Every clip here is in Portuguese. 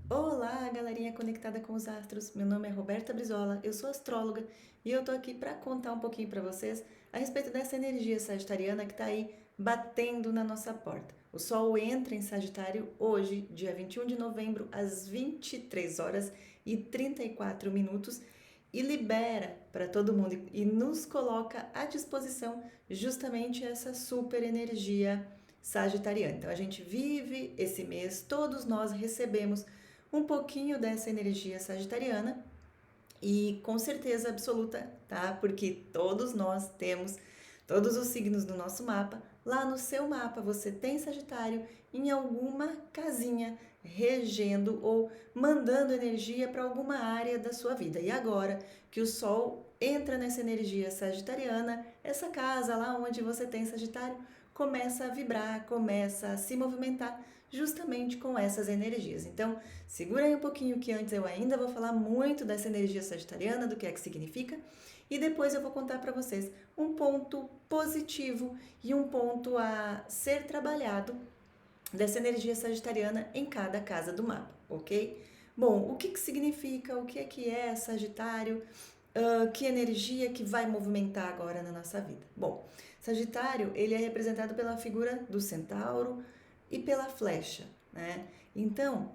Olá, galerinha conectada com os astros. Meu nome é Roberta Brizola, eu sou astróloga e eu tô aqui para contar um pouquinho para vocês a respeito dessa energia sagitariana que tá aí batendo na nossa porta. O Sol entra em Sagitário hoje, dia 21 de novembro, às 23 horas e 34 minutos e libera para todo mundo e nos coloca à disposição justamente essa super energia sagitariana. Então a gente vive esse mês, todos nós recebemos um pouquinho dessa energia sagitariana e com certeza absoluta, tá? Porque todos nós temos todos os signos do nosso mapa. Lá no seu mapa você tem Sagitário em alguma casinha regendo ou mandando energia para alguma área da sua vida. E agora que o Sol entra nessa energia sagitariana, essa casa lá onde você tem Sagitário começa a vibrar, começa a se movimentar justamente com essas energias. Então, segura aí um pouquinho que antes eu ainda vou falar muito dessa energia sagitariana, do que é que significa, e depois eu vou contar para vocês um ponto positivo e um ponto a ser trabalhado dessa energia sagitariana em cada casa do mapa, ok? Bom, o que, que significa, o que é Sagitário, que energia que vai movimentar agora na nossa vida? Bom, Sagitário, ele é representado pela figura do centauro e pela flecha, né? Então,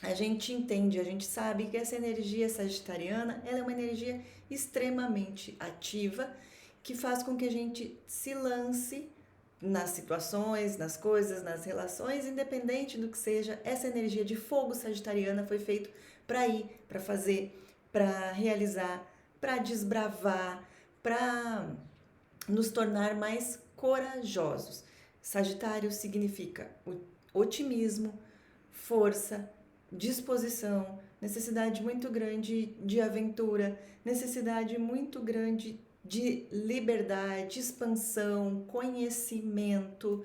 a gente entende, a gente sabe que essa energia sagitariana, ela é uma energia extremamente ativa, que faz com que a gente se lance nas situações, nas coisas, nas relações, independente do que seja. Essa energia de fogo sagitariana foi feito para ir, para fazer, para realizar, para desbravar, para nos tornar mais corajosos. Sagitário significa otimismo, força, disposição, necessidade muito grande de aventura, necessidade muito grande de liberdade, expansão, conhecimento.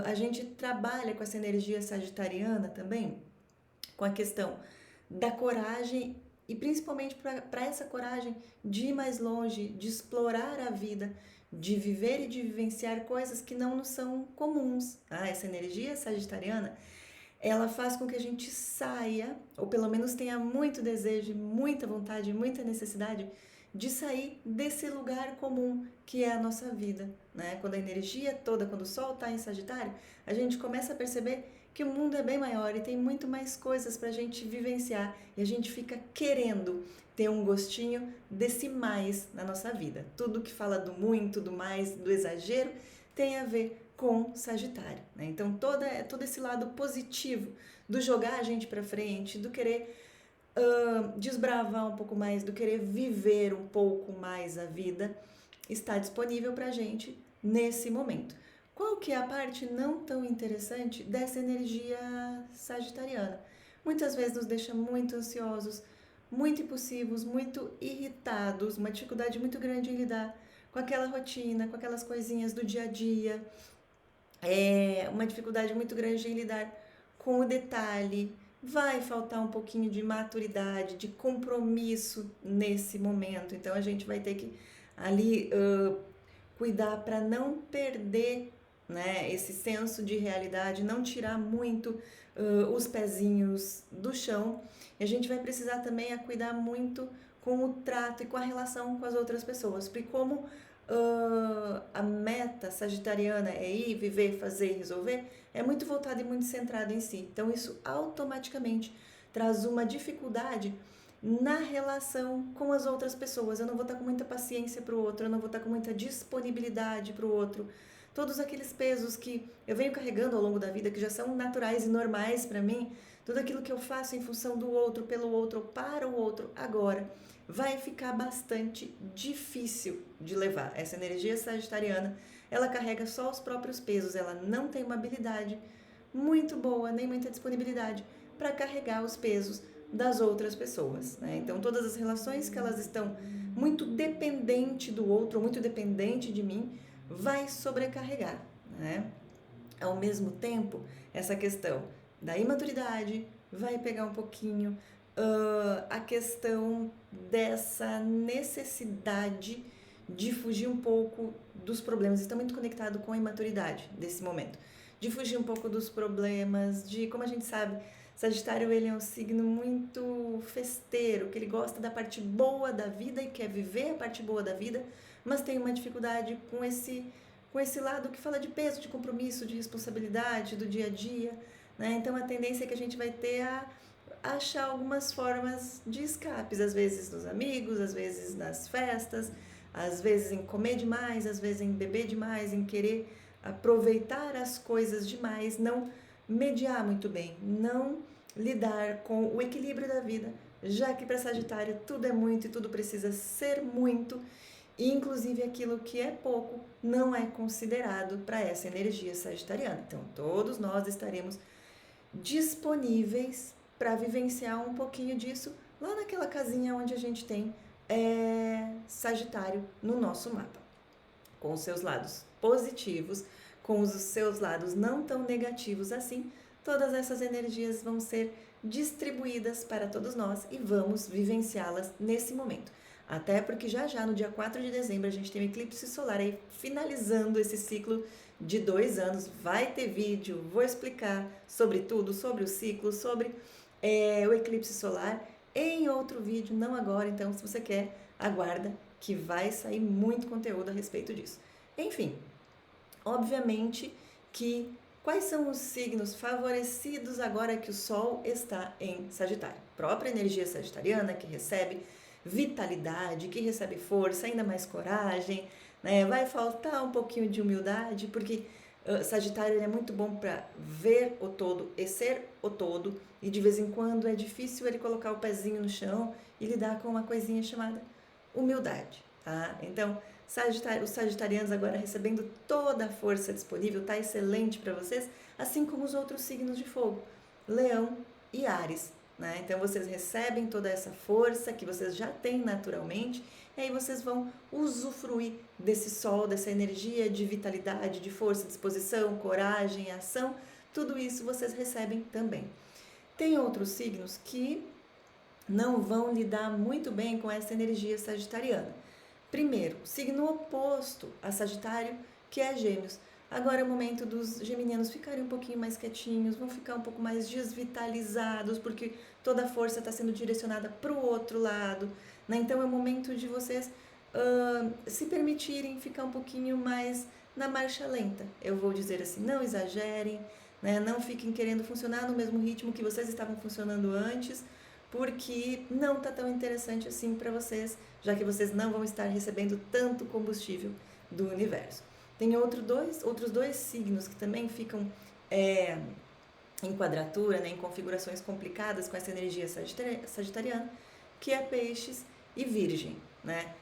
A gente trabalha com essa energia sagitariana também, com a questão da coragem e principalmente para essa coragem de ir mais longe, de explorar a vida, de viver e de vivenciar coisas que não nos são comuns. Essa energia sagitariana, ela faz com que a gente saia, ou pelo menos tenha muito desejo, muita vontade, muita necessidade de sair desse lugar comum que é a nossa vida, né? Quando a energia toda, quando o Sol está em Sagitário, a gente começa a perceber que o mundo é bem maior e tem muito mais coisas para a gente vivenciar e a gente fica querendo ter um gostinho desse mais na nossa vida. Tudo que fala do muito, do mais, do exagero tem a ver com Sagitário, né? Então todo esse lado positivo do jogar a gente para frente, do querer desbravar um pouco mais, do querer viver um pouco mais a vida, está disponível para a gente nesse momento. Qual que é a parte não tão interessante dessa energia sagitariana? Muitas vezes nos deixa muito ansiosos, muito impulsivos, muito irritados, uma dificuldade muito grande em lidar com aquela rotina, com aquelas coisinhas do dia a dia, uma dificuldade muito grande em lidar com o detalhe. Vai faltar um pouquinho de maturidade, de compromisso nesse momento. Então a gente vai ter que ali cuidar para não perder, né, esse senso de realidade, não tirar muito os pezinhos do chão. E a gente vai precisar também cuidar muito com o trato e com a relação com as outras pessoas, porque como a meta sagitariana é ir, viver, fazer, resolver, é muito voltada e muito centrada em si. Então isso automaticamente traz uma dificuldade na relação com as outras pessoas. Eu não vou estar com muita paciência para o outro, eu não vou estar com muita disponibilidade para o outro. Todos aqueles pesos que eu venho carregando ao longo da vida, que já são naturais e normais para mim, tudo aquilo que eu faço em função do outro, pelo outro, para o outro, agora, vai ficar bastante difícil de levar. Essa energia sagitariana, ela carrega só os próprios pesos, ela não tem uma habilidade muito boa, nem muita disponibilidade para carregar os pesos das outras pessoas, né? Então todas as relações que elas estão muito dependente do outro, muito dependente de mim, vai sobrecarregar, né? Ao mesmo tempo, essa questão da imaturidade vai pegar um pouquinho, a questão dessa necessidade de fugir um pouco dos problemas, está muito conectado com a imaturidade desse momento, de fugir um pouco dos problemas, de, como a gente sabe, Sagitário, ele é um signo muito festeiro, que ele gosta da parte boa da vida e quer viver a parte boa da vida, mas tem uma dificuldade com esse lado que fala de peso, de compromisso, de responsabilidade do dia a dia, né? Então a tendência é que a gente vai ter a achar algumas formas de escapes, às vezes nos amigos, às vezes nas festas, às vezes em comer demais, às vezes em beber demais, em querer aproveitar as coisas demais, não mediar muito bem, não lidar com o equilíbrio da vida, já que para Sagitário tudo é muito e tudo precisa ser muito, e inclusive aquilo que é pouco não é considerado para essa energia sagitariana. Então, todos nós estaremos disponíveis para vivenciar um pouquinho disso lá naquela casinha onde a gente tem Sagitário no nosso mapa, com os seus lados positivos, com os seus lados não tão negativos assim. Todas essas energias vão ser distribuídas para todos nós e vamos vivenciá-las nesse momento. Até porque já no dia 4 de dezembro a gente tem um eclipse solar aí finalizando esse ciclo de 2 anos. Vai ter vídeo, vou explicar sobre tudo, sobre o ciclo, sobre o eclipse solar em outro vídeo, não agora. Então, se você quer, aguarda que vai sair muito conteúdo a respeito disso. Enfim, obviamente que quais são os signos favorecidos agora que o Sol está em Sagitário? Própria energia sagitariana que recebe vitalidade, que recebe força, ainda mais coragem, né? Vai faltar um pouquinho de humildade, porque Sagitário ele é muito bom para ver o todo e ser o todo, e de vez em quando é difícil ele colocar o pezinho no chão e lidar com uma coisinha chamada humildade, tá? Então, os sagitarianos agora recebendo toda a força disponível, tá excelente para vocês, assim como os outros signos de fogo, Leão e Áries, né? Então vocês recebem toda essa força que vocês já têm naturalmente, e aí vocês vão usufruir desse sol, dessa energia de vitalidade, de força, disposição, coragem, ação, tudo isso vocês recebem também. Tem outros signos que não vão lidar muito bem com essa energia sagitariana. Primeiro, signo oposto a Sagitário, que é Gêmeos. Agora é o momento dos geminianos ficarem um pouquinho mais quietinhos, vão ficar um pouco mais desvitalizados, porque toda a força está sendo direcionada para o outro lado, né? Então é o momento de vocês se permitirem ficar um pouquinho mais na marcha lenta. Eu vou dizer assim, não exagerem, né? Não fiquem querendo funcionar no mesmo ritmo que vocês estavam funcionando antes, porque não está tão interessante assim para vocês, já que vocês não vão estar recebendo tanto combustível do universo. Tem outros dois signos que também ficam em quadratura, né, em configurações complicadas com essa energia sagitariana, que é Peixes e Virgem, né?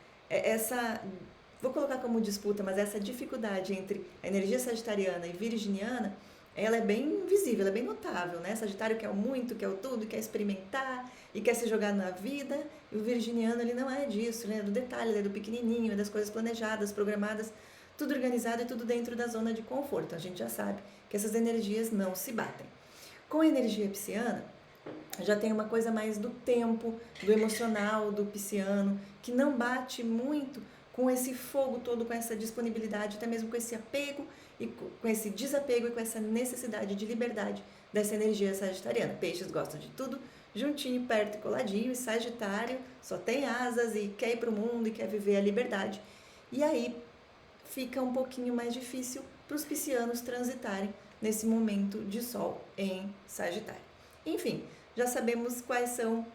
Vou colocar como disputa, mas essa dificuldade entre a energia sagitariana e virginiana, ela é bem visível, ela é bem notável, né? Sagitário quer o muito, quer o tudo, quer experimentar e quer se jogar na vida, e o virginiano ele não é disso, né? É do detalhe, ele é do pequenininho, é das coisas planejadas, programadas, tudo organizado e tudo dentro da zona de conforto. A gente já sabe que essas energias não se batem. Com a energia pisciana, já tem uma coisa mais do tempo, do emocional, do pisciano, que não bate muito com esse fogo todo, com essa disponibilidade, até mesmo com esse apego e com esse desapego e com essa necessidade de liberdade dessa energia sagitariana. Peixes gostam de tudo juntinho, perto e coladinho, e Sagitário só tem asas e quer ir para o mundo e quer viver a liberdade. E aí fica um pouquinho mais difícil para os piscianos transitarem nesse momento de Sol em Sagitário. Enfim, já sabemos quais são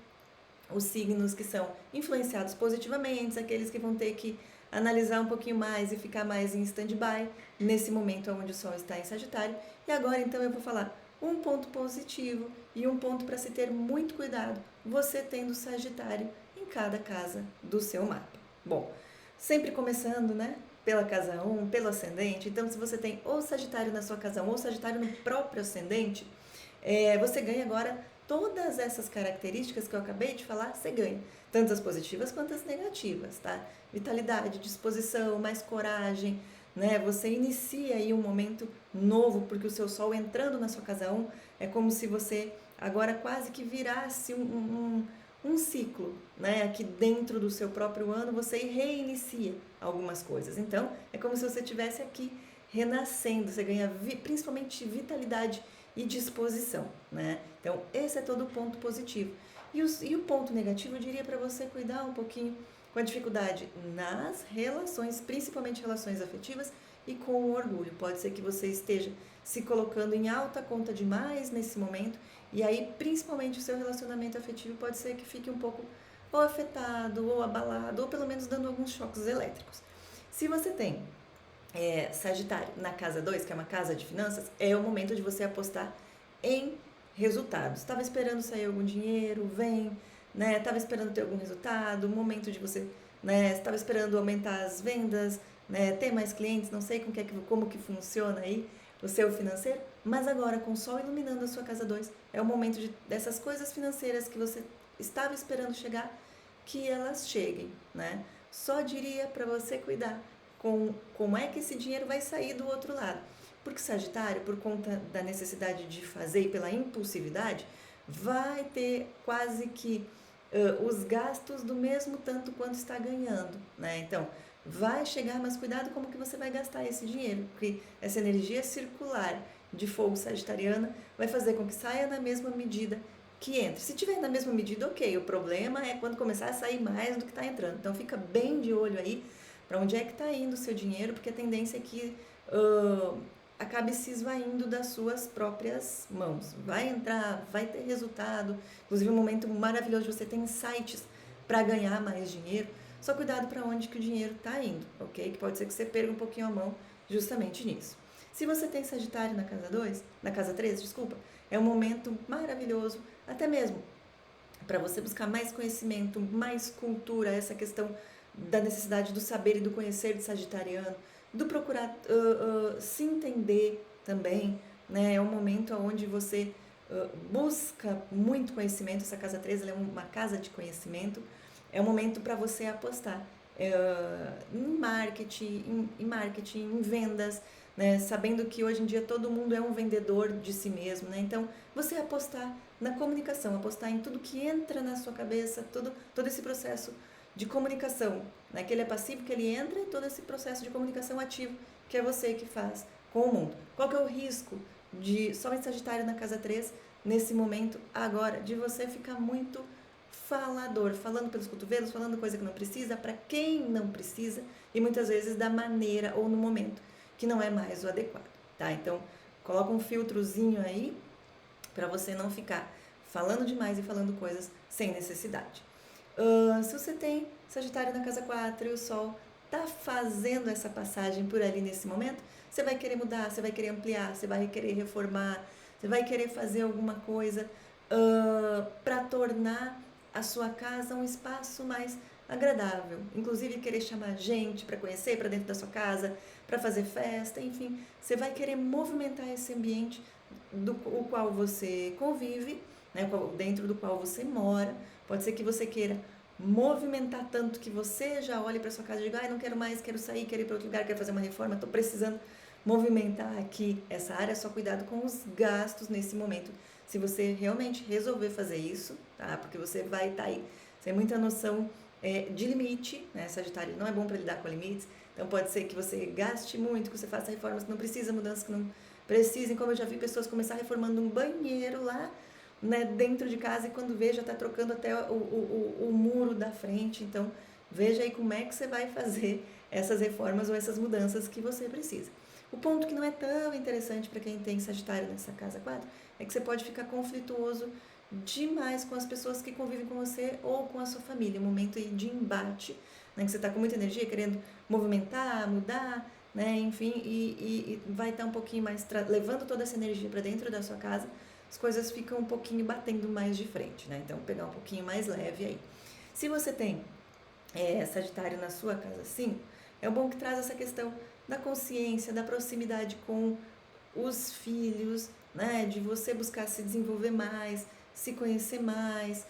os signos que são influenciados positivamente, aqueles que vão ter que analisar um pouquinho mais e ficar mais em stand-by nesse momento onde o Sol está em Sagitário. E agora então eu vou falar um ponto positivo e um ponto para se ter muito cuidado, você tendo Sagitário em cada casa do seu mapa. Bom, sempre começando, né, pela casa 1, pelo ascendente. Então, se você tem ou Sagitário na sua casa 1 ou Sagitário no próprio ascendente, você ganha agora todas essas características que eu acabei de falar, você ganha. Tanto as positivas quanto as negativas, tá? Vitalidade, disposição, mais coragem, né? Você inicia aí um momento novo, porque o seu Sol entrando na sua casa 1 é como se você agora quase que virasse um ciclo, né? Aqui dentro do seu próprio ano você reinicia algumas coisas. Então, é como se você estivesse aqui renascendo, você ganha principalmente vitalidade e disposição, né? Então, esse é todo o ponto positivo. E o ponto negativo, eu diria para você cuidar um pouquinho com a dificuldade nas relações, principalmente relações afetivas, e com o orgulho. Pode ser que você esteja se colocando em alta conta demais nesse momento, e aí, principalmente, o seu relacionamento afetivo pode ser que fique um pouco ou afetado, ou abalado, ou pelo menos dando alguns choques elétricos. Se você tem Sagitário na casa 2, que é uma casa de finanças, é o momento de você apostar em resultados. Estava esperando sair algum dinheiro, vem, né? Estava esperando ter algum resultado, momento de você, né? Estava esperando aumentar as vendas, né? Ter mais clientes, não sei como que funciona aí o seu financeiro, mas agora com o sol iluminando a sua casa 2, é o momento dessas coisas financeiras que você estava esperando chegar, que elas cheguem, né? Só diria para você cuidar com como é que esse dinheiro vai sair do outro lado. Porque Sagitário, por conta da necessidade de fazer e pela impulsividade, vai ter quase que os gastos do mesmo tanto quanto está ganhando, né? Então, vai chegar, mas cuidado como que você vai gastar esse dinheiro, porque essa energia circular de fogo sagitariana vai fazer com que saia na mesma medida que entre. Se tiver na mesma medida, ok. O problema é quando começar a sair mais do que está entrando. Então, fica bem de olho aí para onde é que está indo o seu dinheiro, porque a tendência é que acabe se esvaindo das suas próprias mãos. Vai entrar, vai ter resultado, inclusive um momento maravilhoso, você tem insights para ganhar mais dinheiro, só cuidado para onde que o dinheiro está indo, ok? Que pode ser que você perca um pouquinho a mão justamente nisso. Se você tem Sagitário na casa 2, na casa 3, desculpa, é um momento maravilhoso, até mesmo para você buscar mais conhecimento, mais cultura, essa questão da necessidade do saber e do conhecer de sagitariano, do procurar se entender também, né? É um momento onde você busca muito conhecimento. Essa casa 3 ela é uma casa de conhecimento, é um momento para você apostar em marketing, em vendas, né? Sabendo que hoje em dia todo mundo é um vendedor de si mesmo, né? Então, você apostar na comunicação, apostar em tudo que entra na sua cabeça, todo esse processo de comunicação, né? Que ele é passivo, que ele entra, e todo esse processo de comunicação ativo, que é você que faz com o mundo. Qual que é o risco de somente Sagitário na casa 3, nesse momento agora, de você ficar muito falador, falando pelos cotovelos, falando coisa que não precisa, para quem não precisa, e muitas vezes da maneira ou no momento que não é mais o adequado, tá? Então, coloca um filtrozinho aí para você não ficar falando demais e falando coisas sem necessidade. Se você tem Sagitário na casa 4 e o Sol tá fazendo essa passagem por ali nesse momento, você vai querer mudar, você vai querer ampliar, você vai querer reformar, você vai querer fazer alguma coisa para tornar a sua casa um espaço mais agradável, inclusive querer chamar gente para conhecer para dentro da sua casa, para fazer festa, enfim, você vai querer movimentar esse ambiente o qual você convive, né, dentro do qual você mora. Pode ser que você queira movimentar tanto que você já olhe para sua casa e diga, não quero mais, quero sair, quero ir para outro lugar, quero fazer uma reforma, estou precisando movimentar aqui essa área. Só cuidado com os gastos nesse momento, se você realmente resolver fazer isso, tá? Porque você vai estar aí sem muita noção de limite, né? Sagitário não é bom para lidar com limites, então pode ser que você gaste muito, que você faça reformas que não precisa, mudanças que não precisem, como eu já vi pessoas começar reformando um banheiro lá, né, dentro de casa, e quando vê já está trocando até o muro da frente. Então veja aí como é que você vai fazer essas reformas ou essas mudanças que você precisa. O ponto que não é tão interessante para quem tem Sagitário nessa casa 4 é que você pode ficar conflituoso demais com as pessoas que convivem com você ou com a sua família, um momento aí de embate, né, que você está com muita energia, querendo movimentar, mudar, né, enfim, e vai estar um pouquinho mais levando toda essa energia para dentro da sua casa, as coisas ficam um pouquinho batendo mais de frente, né? Então, pegar um pouquinho mais leve aí. Se você tem Sagitário na sua casa 5, é bom que traz essa questão da consciência, da proximidade com os filhos, né? De você buscar se desenvolver mais, se conhecer mais,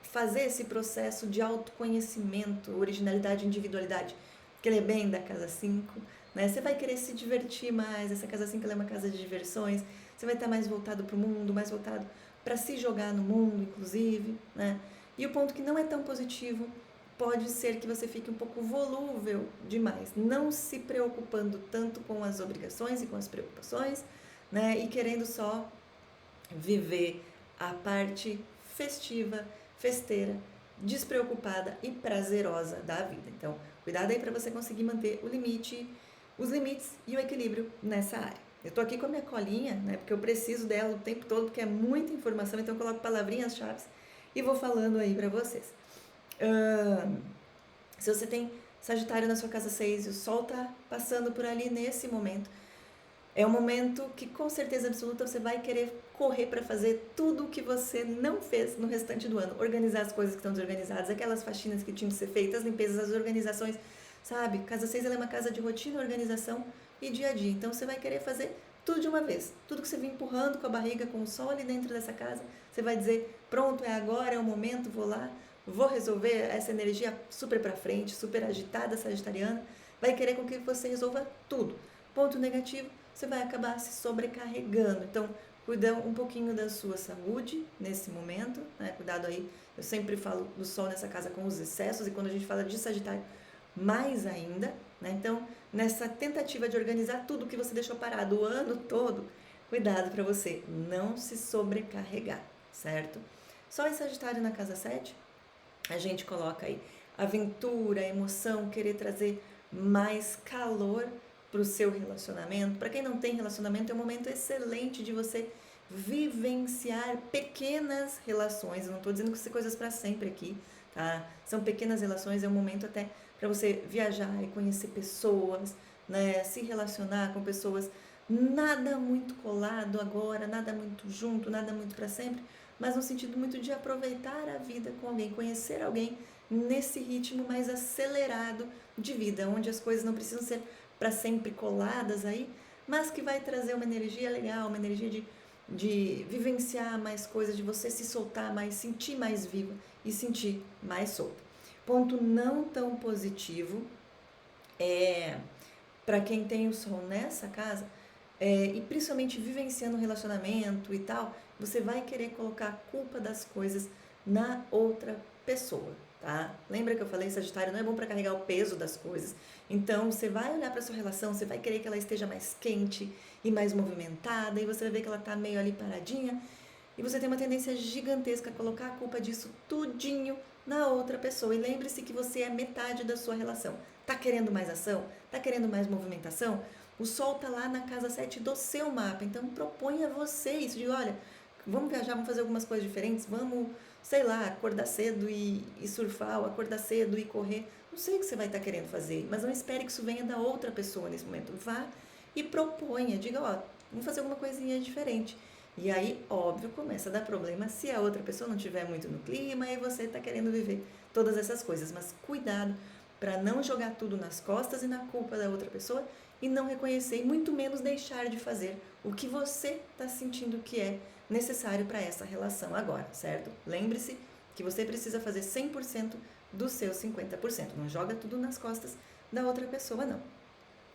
fazer esse processo de autoconhecimento, originalidade, individualidade, que ele é bem da casa 5, né? Você vai querer se divertir mais, essa casa 5 ela é uma casa de diversões, você vai estar mais voltado para o mundo, mais voltado para se jogar no mundo, inclusive, né? E o ponto que não é tão positivo pode ser que você fique um pouco volúvel demais, não se preocupando tanto com as obrigações e com as preocupações, né? E querendo só viver a parte festiva, festeira, despreocupada e prazerosa da vida. Então, cuidado aí para você conseguir manter os limites e o equilíbrio nessa área. Eu tô aqui com a minha colinha, né? Porque eu preciso dela o tempo todo, porque é muita informação, então eu coloco palavrinhas-chave e vou falando aí para vocês. Se você tem Sagitário na sua casa 6 e o Sol tá passando por ali nesse momento, é um momento que com certeza absoluta você vai querer correr para fazer tudo o que você não fez no restante do ano. Organizar as coisas que estão desorganizadas, aquelas faxinas que tinham que ser feitas, as limpezas, as organizações, sabe? Casa 6 ela é uma casa de rotina, organização e dia a dia. Então você vai querer fazer tudo de uma vez. Tudo que você vem empurrando com a barriga, com o sol ali dentro dessa casa, você vai dizer, pronto, é agora, é o momento, vou lá, vou resolver essa energia super para frente, super agitada, sagitariana. Vai querer com que você resolva tudo. Ponto negativo, você vai acabar se sobrecarregando. Então, cuida um pouquinho da sua saúde nesse momento, né? Cuidado aí, eu sempre falo do sol nessa casa com os excessos, e quando a gente fala de Sagitário, mais ainda, né? Então, nessa tentativa de organizar tudo que você deixou parado o ano todo, cuidado para você não se sobrecarregar, certo? Sol e Sagitário na casa 7, a gente coloca aí aventura, emoção, querer trazer mais calor para o seu relacionamento. Para quem não tem relacionamento, é um momento excelente de você vivenciar pequenas relações. Eu não estou dizendo que são coisas para sempre aqui, tá? São pequenas relações, é um momento até para você viajar e conhecer pessoas, né? Se relacionar com pessoas. Nada muito colado agora, nada muito junto, nada muito para sempre, mas no sentido muito de aproveitar a vida com alguém, conhecer alguém nesse ritmo mais acelerado de vida, onde as coisas não precisam ser para sempre coladas aí, mas que vai trazer uma energia legal, uma energia de vivenciar mais coisas, de você se soltar mais, sentir mais viva e sentir mais solta. Ponto não tão positivo é para quem tem o sol nessa casa, e principalmente vivenciando um relacionamento e tal, você vai querer colocar a culpa das coisas na outra pessoa, tá? Lembra que eu falei, Sagitário não é bom para carregar o peso das coisas. Então, você vai olhar para sua relação, você vai querer que ela esteja mais quente e mais movimentada, e você vai ver que ela tá meio ali paradinha, e você tem uma tendência gigantesca a colocar a culpa disso tudinho na outra pessoa. E lembre-se que você é metade da sua relação. Tá querendo mais ação? Tá querendo mais movimentação? O sol tá lá na casa 7 do seu mapa, então proponha você isso, de olha, vamos viajar, vamos fazer algumas coisas diferentes, vamos, sei lá, acordar cedo e surfar, ou acordar cedo e correr. Não sei o que você vai estar querendo fazer, mas não espere que isso venha da outra pessoa nesse momento. Vá e proponha, diga, ó, vamos fazer alguma coisinha diferente. E aí, óbvio, começa a dar problema se a outra pessoa não estiver muito no clima e você está querendo viver todas essas coisas. Mas cuidado para não jogar tudo nas costas e na culpa da outra pessoa e não reconhecer e muito menos deixar de fazer o que você está sentindo que é necessário para essa relação agora, certo? Lembre-se que você precisa fazer 100% dos seus 50%. Não joga tudo nas costas da outra pessoa, não.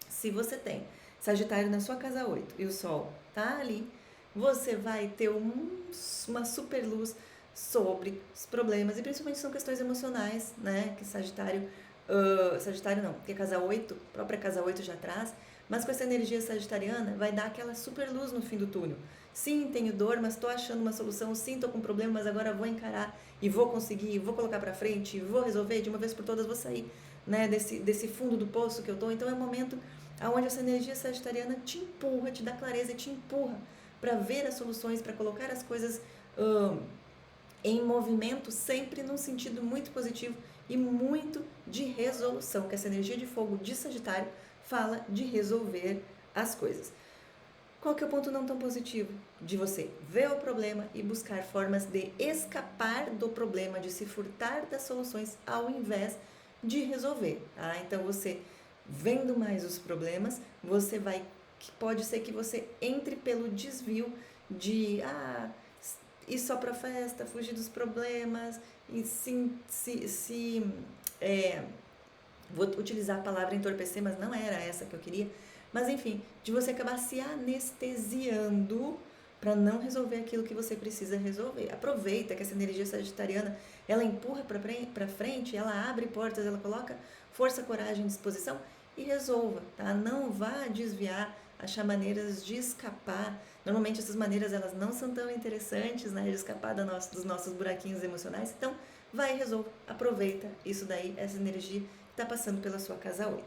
Se você tem Sagitário na sua casa 8 e o Sol tá ali, você vai ter uma super luz sobre os problemas, e principalmente são questões emocionais, né? Que Sagitário não, porque casa 8, a própria casa 8 já traz, mas com essa energia sagitariana vai dar aquela super luz no fim do túnel. Sim, tenho dor, mas estou achando uma solução. Sim, estou com problema, mas agora vou encarar e vou conseguir, vou colocar para frente, vou resolver de uma vez por todas, vou sair, né, desse fundo do poço que eu estou. Então é um momento onde essa energia sagitariana te empurra, te dá clareza e te empurra para ver as soluções, para colocar as coisas em movimento, sempre num sentido muito positivo e muito de resolução, que essa energia de fogo de Sagitário fala de resolver as coisas. Qual que é o ponto não tão positivo? De você ver o problema e buscar formas de escapar do problema, de se furtar das soluções ao invés de resolver, tá? Então você vendo mais os problemas, você vai, pode ser que você entre pelo desvio de ir só para festa, fugir dos problemas, e vou utilizar a palavra entorpecer, mas não era essa que eu queria, mas enfim, de você acabar se anestesiando para não resolver aquilo que você precisa resolver. Aproveita que essa energia sagitariana, ela empurra para frente, ela abre portas, ela coloca força, coragem, disposição e resolva, tá? Não vá desviar achar maneiras de escapar. Normalmente essas maneiras elas não são tão interessantes, né, de escapar dos nossos buraquinhos emocionais. Então, vai e resolve, aproveita isso daí, essa energia que está passando pela sua casa 8.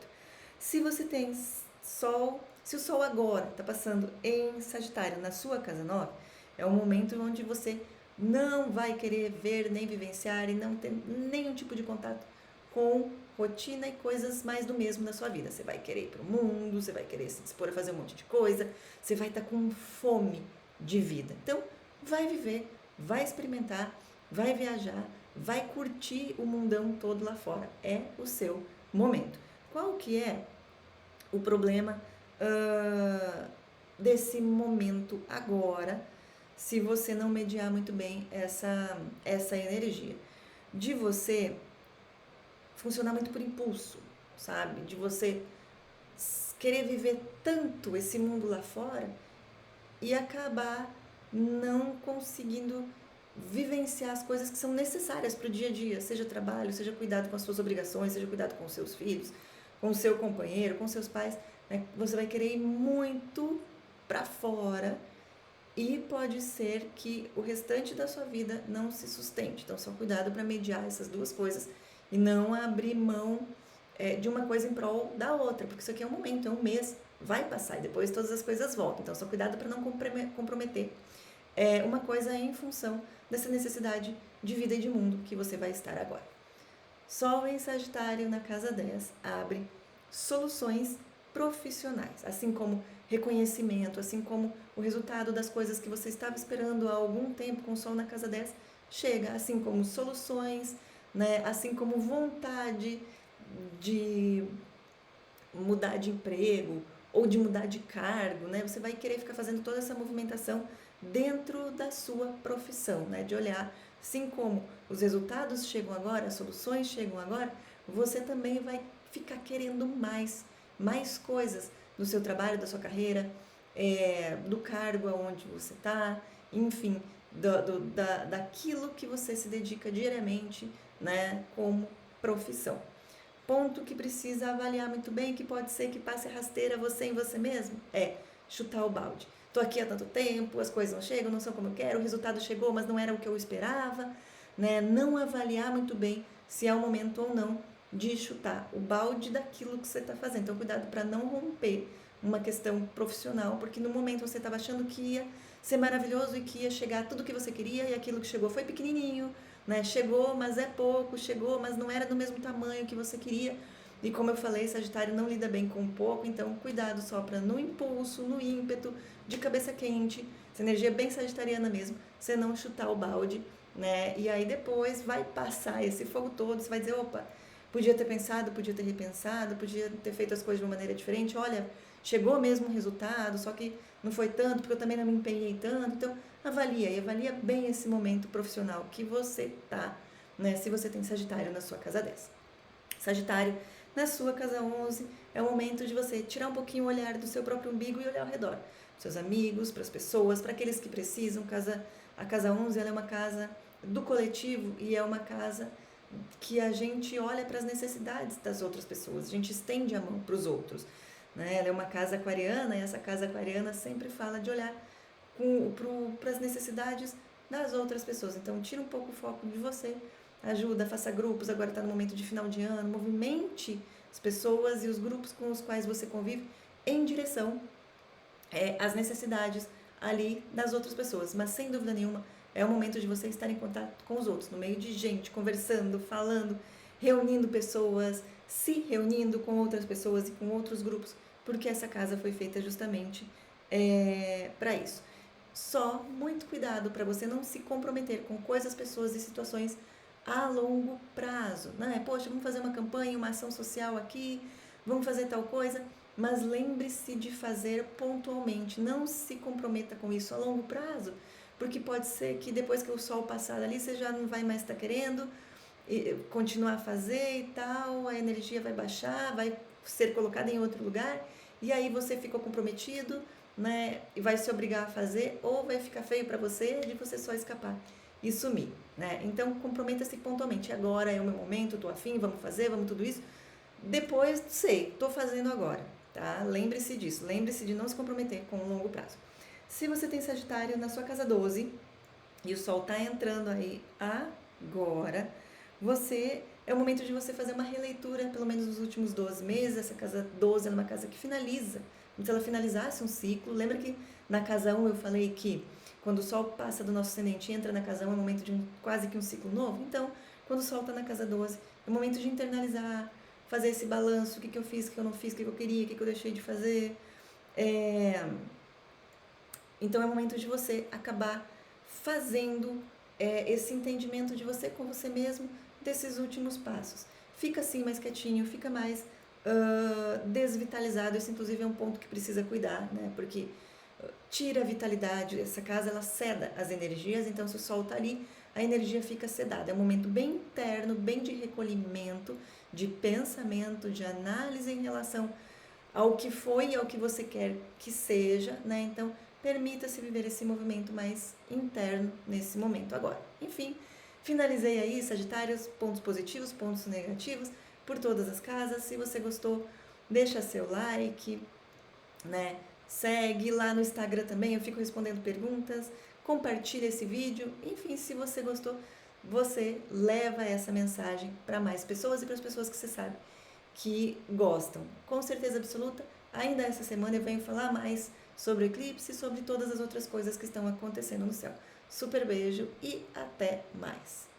Se você tem Sol, se o Sol agora está passando em Sagitário, na sua casa 9, é um momento onde você não vai querer ver, nem vivenciar e não ter nenhum tipo de contato com rotina e coisas mais do mesmo na sua vida. Você vai querer ir para o mundo, você vai querer se dispor a fazer um monte de coisa, você vai estar com fome de vida. Então, vai viver, vai experimentar, vai viajar, vai curtir o mundão todo lá fora. É o seu momento. Qual que é o problema desse momento agora, se você não mediar muito bem essa energia? De você funcionar muito por impulso, sabe? De você querer viver tanto esse mundo lá fora e acabar não conseguindo vivenciar as coisas que são necessárias para o dia a dia, seja trabalho, seja cuidado com as suas obrigações, seja cuidado com os seus filhos, com o seu companheiro, com seus pais, né? Você vai querer ir muito para fora e pode ser que o restante da sua vida não se sustente. Então, só cuidado para mediar essas duas coisas e não abrir mão de uma coisa em prol da outra, porque isso aqui é um momento, é um mês, vai passar e depois todas as coisas voltam. Então, só cuidado para não comprometer uma coisa em função dessa necessidade de vida e de mundo que você vai estar agora. Sol em Sagitário na casa 10 abre soluções profissionais, assim como reconhecimento, assim como o resultado das coisas que você estava esperando há algum tempo com o Sol na casa 10 chega, assim como soluções, né? Assim como vontade de mudar de emprego ou de mudar de cargo, né? Você vai querer ficar fazendo toda essa movimentação dentro da sua profissão, né? De olhar, assim como os resultados chegam agora, as soluções chegam agora, você também vai ficar querendo mais coisas do seu trabalho, da sua carreira, do cargo aonde você está, enfim, daquilo que você se dedica diariamente, né, como profissão. Ponto que precisa avaliar muito bem, que pode ser que passe rasteira você em você mesmo, chutar o balde. Estou aqui há tanto tempo, as coisas não chegam, não são como eu quero, o resultado chegou, mas não era o que eu esperava, né? Não avaliar muito bem se é o momento ou não de chutar o balde daquilo que você está fazendo. Então, cuidado para não romper uma questão profissional, porque no momento você estava achando que ia ser maravilhoso e que ia chegar tudo o que você queria e aquilo que chegou foi pequenininho, né? Chegou, mas é pouco, chegou, mas não era do mesmo tamanho que você queria. E como eu falei, Sagitário não lida bem com pouco, então cuidado só para no impulso, no ímpeto, de cabeça quente, essa energia é bem sagitariana mesmo, você não chutar o balde, né? E aí depois vai passar esse fogo todo, você vai dizer, opa, podia ter pensado, podia ter repensado, podia ter feito as coisas de uma maneira diferente, olha, chegou mesmo o resultado, só que não foi tanto, porque eu também não me empenhei tanto. Então, avalia bem esse momento profissional que você tá, né? Se você tem Sagitário na sua casa 10. Sagitário na sua casa 11 é o momento de você tirar um pouquinho o olhar do seu próprio umbigo e olhar ao redor. Seus amigos, para as pessoas, para aqueles que precisam. A casa 11 ela é uma casa do coletivo e é uma casa que a gente olha para as necessidades das outras pessoas, a gente estende a mão para os outros, né? Ela é uma casa aquariana e essa casa aquariana sempre fala de olhar para as necessidades das outras pessoas. Então, tira um pouco o foco de você, ajuda, faça grupos, agora está no momento de final de ano, movimente as pessoas e os grupos com os quais você convive em direção às necessidades ali das outras pessoas, mas sem dúvida nenhuma, é o momento de você estar em contato com os outros, no meio de gente, conversando, falando, reunindo pessoas, se reunindo com outras pessoas e com outros grupos, porque essa casa foi feita justamente para isso. Só muito cuidado para você não se comprometer com coisas, pessoas e situações a longo prazo, né? Poxa, vamos fazer uma campanha, uma ação social aqui, vamos fazer tal coisa, mas lembre-se de fazer pontualmente, não se comprometa com isso a longo prazo, porque pode ser que depois que o sol passar ali, você já não vai mais estar querendo continuar a fazer e tal, a energia vai baixar, vai ser colocada em outro lugar, e aí você ficou comprometido, né, e vai se obrigar a fazer, ou vai ficar feio para você de você só escapar e sumir, né? Então, comprometa-se pontualmente. Agora é o meu momento, tô afim, vamos fazer, vamos tudo isso. Depois, sei, tô fazendo agora. tá? Lembre-se disso, lembre-se de não se comprometer com o longo prazo. Se você tem Sagitário na sua casa 12 e o Sol está entrando aí agora, é o momento de você fazer uma releitura, pelo menos nos últimos 12 meses. Essa casa 12 é uma casa que finaliza, como se ela finalizasse um ciclo. Lembra que na casa 1 eu falei que quando o Sol passa do nosso ascendente e entra na casa 1 é o momento de quase que um ciclo novo? Então, quando o Sol está na casa 12, é o momento de internalizar, fazer esse balanço, o que eu fiz, o que eu não fiz, o que eu queria, o que eu deixei de fazer. Então é o momento de você acabar fazendo esse entendimento de você com você mesmo, desses últimos passos. Fica assim mais quietinho, fica mais desvitalizado. Esse inclusive é um ponto que precisa cuidar, né? Porque tira a vitalidade, essa casa ela ceda as energias, então se o Sol está ali, a energia fica sedada. É um momento bem interno, bem de recolhimento, de pensamento, de análise em relação ao que foi e ao que você quer que seja, né? Então, permita-se viver esse movimento mais interno nesse momento agora. Enfim, finalizei aí, Sagitários, pontos positivos, pontos negativos, por todas as casas. Se você gostou, deixa seu like, né? Segue lá no Instagram também, eu fico respondendo perguntas, compartilha esse vídeo. Enfim, se você gostou, você leva essa mensagem para mais pessoas e para as pessoas que você sabe que gostam. Com certeza absoluta, ainda essa semana eu venho falar mais sobre o eclipse e sobre todas as outras coisas que estão acontecendo no céu. Super beijo e até mais!